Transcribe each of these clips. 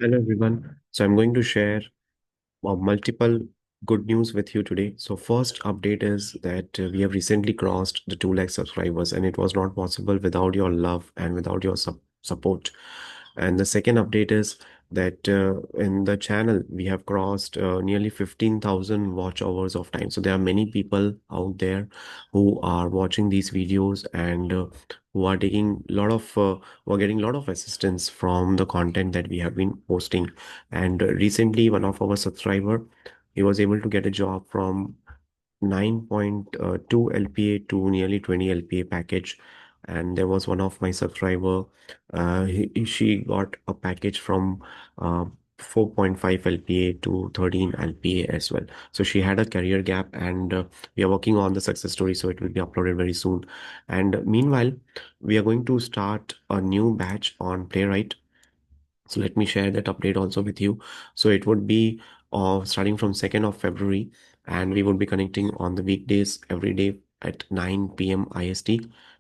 Hello everyone. So I'm going to share multiple good news with you today. So first update is that we have recently crossed the 2 lakh subscribers, and it was not possible without your love and without your support. And the second update is that in the channel we have crossed nearly 15,000 watch hours of time. So there are many people out there who are watching these videos and who are taking a lot of who are getting a lot of assistance from the content that we have been posting. And recently, one of our subscriber, he was able to get a job from 9.2 LPA to nearly 20 LPA package. And there was one of my subscriber, she got a package from 4.5 LPA to 13 LPA as well. So she had a career gap, and we are working on the success story, so it will be uploaded very soon. And meanwhile, we are going to start a new batch on Playwright. So let me share that update also with you. So it would be starting from 2nd of February, and we would be connecting on the weekdays every day at 9 p.m. IST.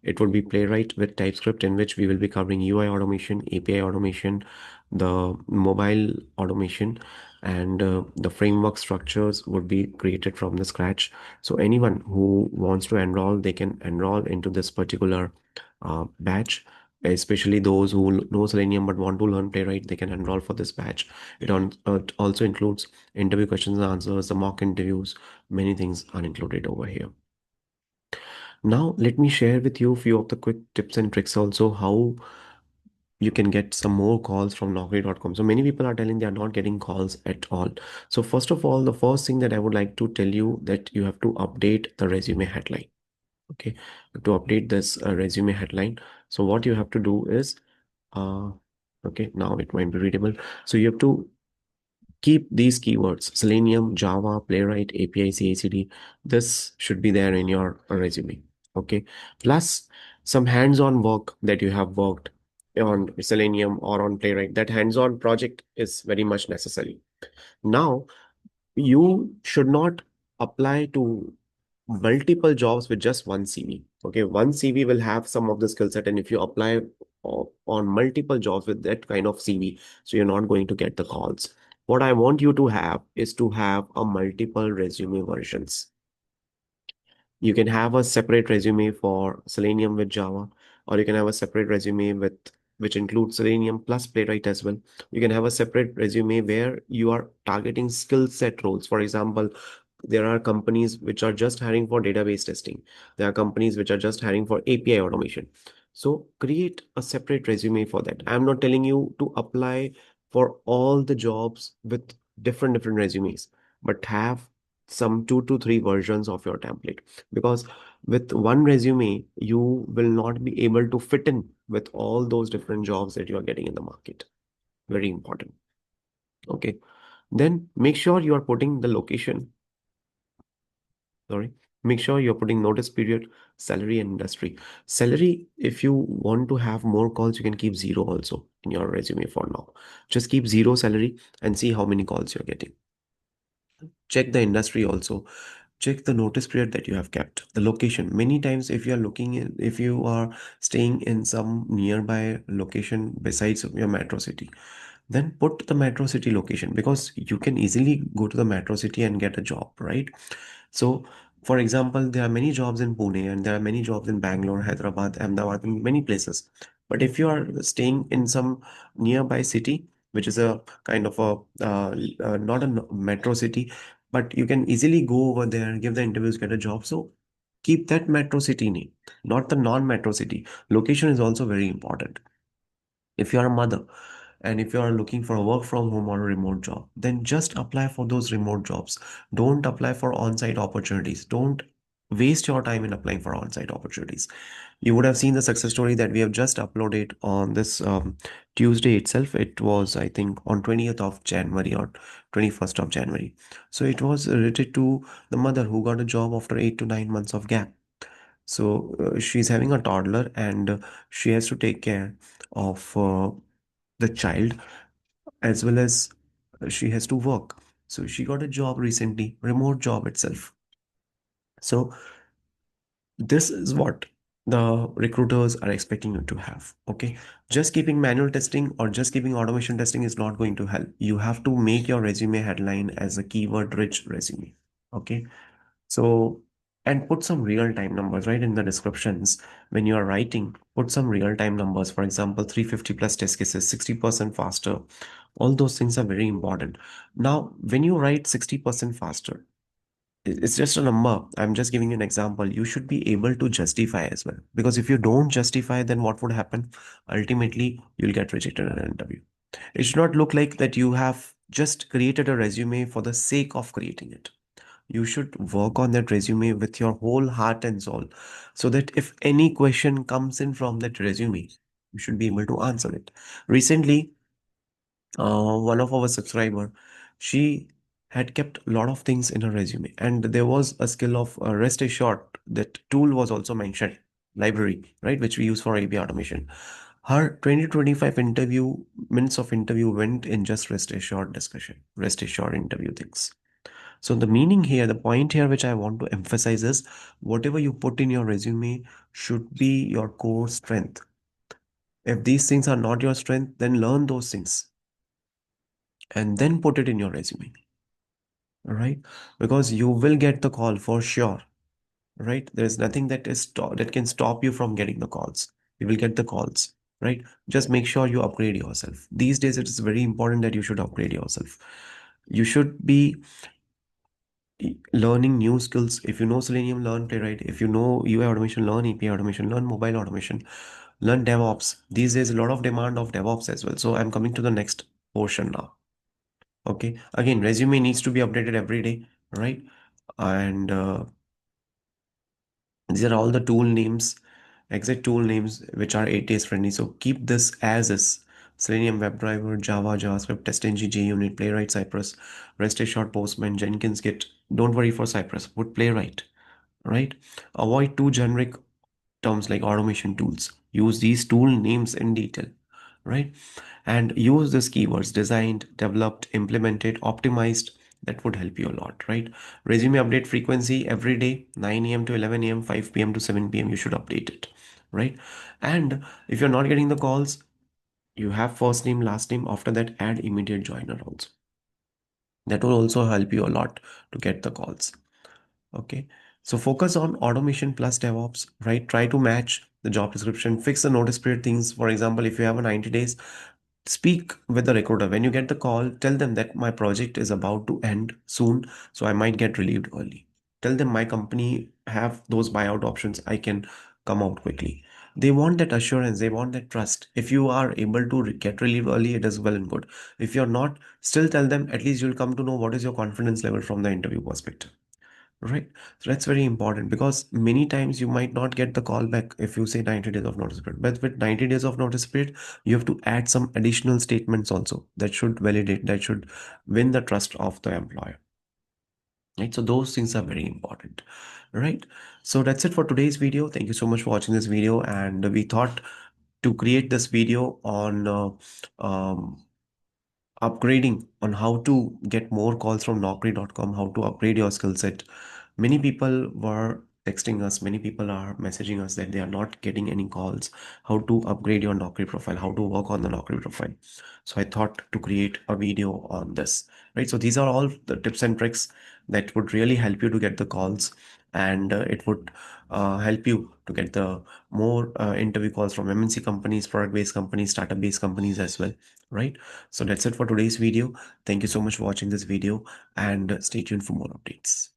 It would be Playwright with TypeScript, in which we will be covering UI automation, API automation, the mobile automation, and the framework structures would be created from the scratch. So anyone who wants to enroll, they can enroll into this particular batch, especially those who know Selenium but want to learn Playwright. They can enroll for this batch. It also includes interview questions and answers, the mock interviews, many things are included over here. Now, let me share with you a few of the quick tips and tricks also how you can get some more calls from Naukri.com. So many people are telling they are not getting calls at all. So first of all, the first thing that I would like to tell you that you have to update the resume headline. Okay, to update this resume headline. So what you have to do is uh, okay, now it might be readable. So you have to keep these keywords: Selenium, Java, Playwright, API, CI/CD. This should be there in your resume. Okay. Plus some hands-on work that you have worked on Selenium or on Playwright. That hands-on project is very much necessary. Now, you should not apply to multiple jobs with just one CV. Okay, one CV will have some of the skill set, and if you apply on multiple jobs with that kind of CV, so you're not going to get the calls. What I want you to have is to have a multiple resume versions. You can have a separate resume for Selenium with Java, or you can have a separate resume with which includes Selenium plus Playwright as well. You can have a separate resume where you are targeting skill set roles. For example, there are companies which are just hiring for database testing. There are companies which are just hiring for API automation. So create a separate resume for that. I'm not telling you to apply for all the jobs with different resumes, but have some 2 to 3 versions of your template, because with one resume you will not be able to fit in with all those different jobs that you are getting in the market. Very important. Okay, then make sure you are putting the location, sorry, make sure you're putting notice period, salary, and industry. Salary, if you want to have more calls, you can keep zero also in your resume for now. Just keep zero salary and see how many calls you're getting. Check the industry also. Check the notice period that you have kept, the location. Many times if you are looking in, if you are staying in some nearby location besides your metro city, then put the metro city location, because you can easily go to the metro city and get a job, right? So for example, there are many jobs in Pune, and there are many jobs in Bangalore, Hyderabad, Ahmedabad, in many places. But if you are staying in some nearby city, which is a kind of a not a metro city, but you can easily go over there, give the interviews, get a job. So keep that metro city name, not the non-metro city. Location is also very important. If you are a mother and if you are looking for a work from home or a remote job, then just apply for those remote jobs. Don't apply for on-site opportunities. Don't waste your time in applying for on-site opportunities. You would have seen the success story that we have just uploaded on this Tuesday itself. It was, I think, on 20th of January or 21st of January. So it was related to the mother who got a job after 8 to 9 months of gap. So she's having a toddler, and she has to take care of the child, as well as she has to work. So she got a job recently, remote job itself. So this is what the recruiters are expecting you to have. Okay. Just keeping manual testing or just keeping automation testing is not going to help. You have to make your resume headline as a keyword rich resume. Okay. So, and put some real time numbers right in the descriptions when you are writing. Put some real time numbers. For example, 350 plus test cases, 60% faster. All those things are very important. Now, when you write 60% faster, it's just a number. I'm just giving you an example. You should be able to justify as well. Because if you don't justify, then what would happen? Ultimately, you'll get rejected in an interview. It should not look like that you have just created a resume for the sake of creating it. You should work on that resume with your whole heart and soul so that if any question comes in from that resume, you should be able to answer it. Recently, one of our subscriber, she had kept a lot of things in her resume, and there was a skill of rest assured. That tool was also mentioned, library, right, which we use for API automation. Her 20 to 25 interview minutes of interview went in just rest assured discussion, rest assured interview things. So the meaning here, the point here which I want to emphasize is whatever you put in your resume should be your core strength. If these things are not your strength, then learn those things and then put it in your resume. All right, because you will get the call for sure. Right, there's nothing that can stop you from getting the calls. You will get the calls. Right, just make sure you upgrade yourself. These days it is very important that you should upgrade yourself. You should be learning new skills. If you know Selenium, learn Playwright. If you know UI automation, learn API automation, learn mobile automation, learn DevOps. These days a lot of demand of DevOps as well. So I'm coming to the next portion now. Okay, again, resume needs to be updated every day, right? And these are all the tool names, exact tool names which are ATS friendly. So keep this as is. Selenium WebDriver, Java, JavaScript, TestNG, JUnit, Playwright, Cypress, REST Assured, Postman, Jenkins, Git. Don't worry for Cypress. Put Playwright, right? Avoid too generic terms like automation tools. Use these tool names in detail, right? And use these keywords: designed, developed, implemented, optimized. That would help you a lot, right? Resume update frequency every day, 9 a.m. to 11 a.m., 5 p.m. to 7 p.m. You should update it, right? And if you're not getting the calls, you have first name, last name. After that, add immediate joiner also. That will also help you a lot to get the calls. Okay. So focus on automation plus DevOps, right? Try to match the job description, fix the notice period things. For example, if you have a 90 days, speak with the recruiter. When you get the call, tell them that my project is about to end soon, so I might get relieved early. Tell them my company have those buyout options. I can come out quickly. They want that assurance. They want that trust. If you are able to get relieved early, it is well and good. If you're not, still tell them. At least you'll come to know what is your confidence level from the interview perspective. Right. So that's very important because many times you might not get the call back if you say 90 days of notice period. But with 90 days of notice period, you have to add some additional statements also that should validate, that should win the trust of the employer. Right. So those things are very important. Right. So that's it for today's video. Thank you so much for watching this video. And we thought to create this video on um, upgrading on how to get more calls from Naukri.com, how to upgrade your skill set. Many people were texting us, many people are messaging us that they are not getting any calls. How to upgrade your Naukri profile, how to work on the Naukri profile. So I thought to create a video on this, right? So these are all the tips and tricks that would really help you to get the calls, and it would help you to get the more interview calls from MNC companies, product-based companies, startup-based companies as well, right? So that's it for today's video. Thank you so much for watching this video and stay tuned for more updates.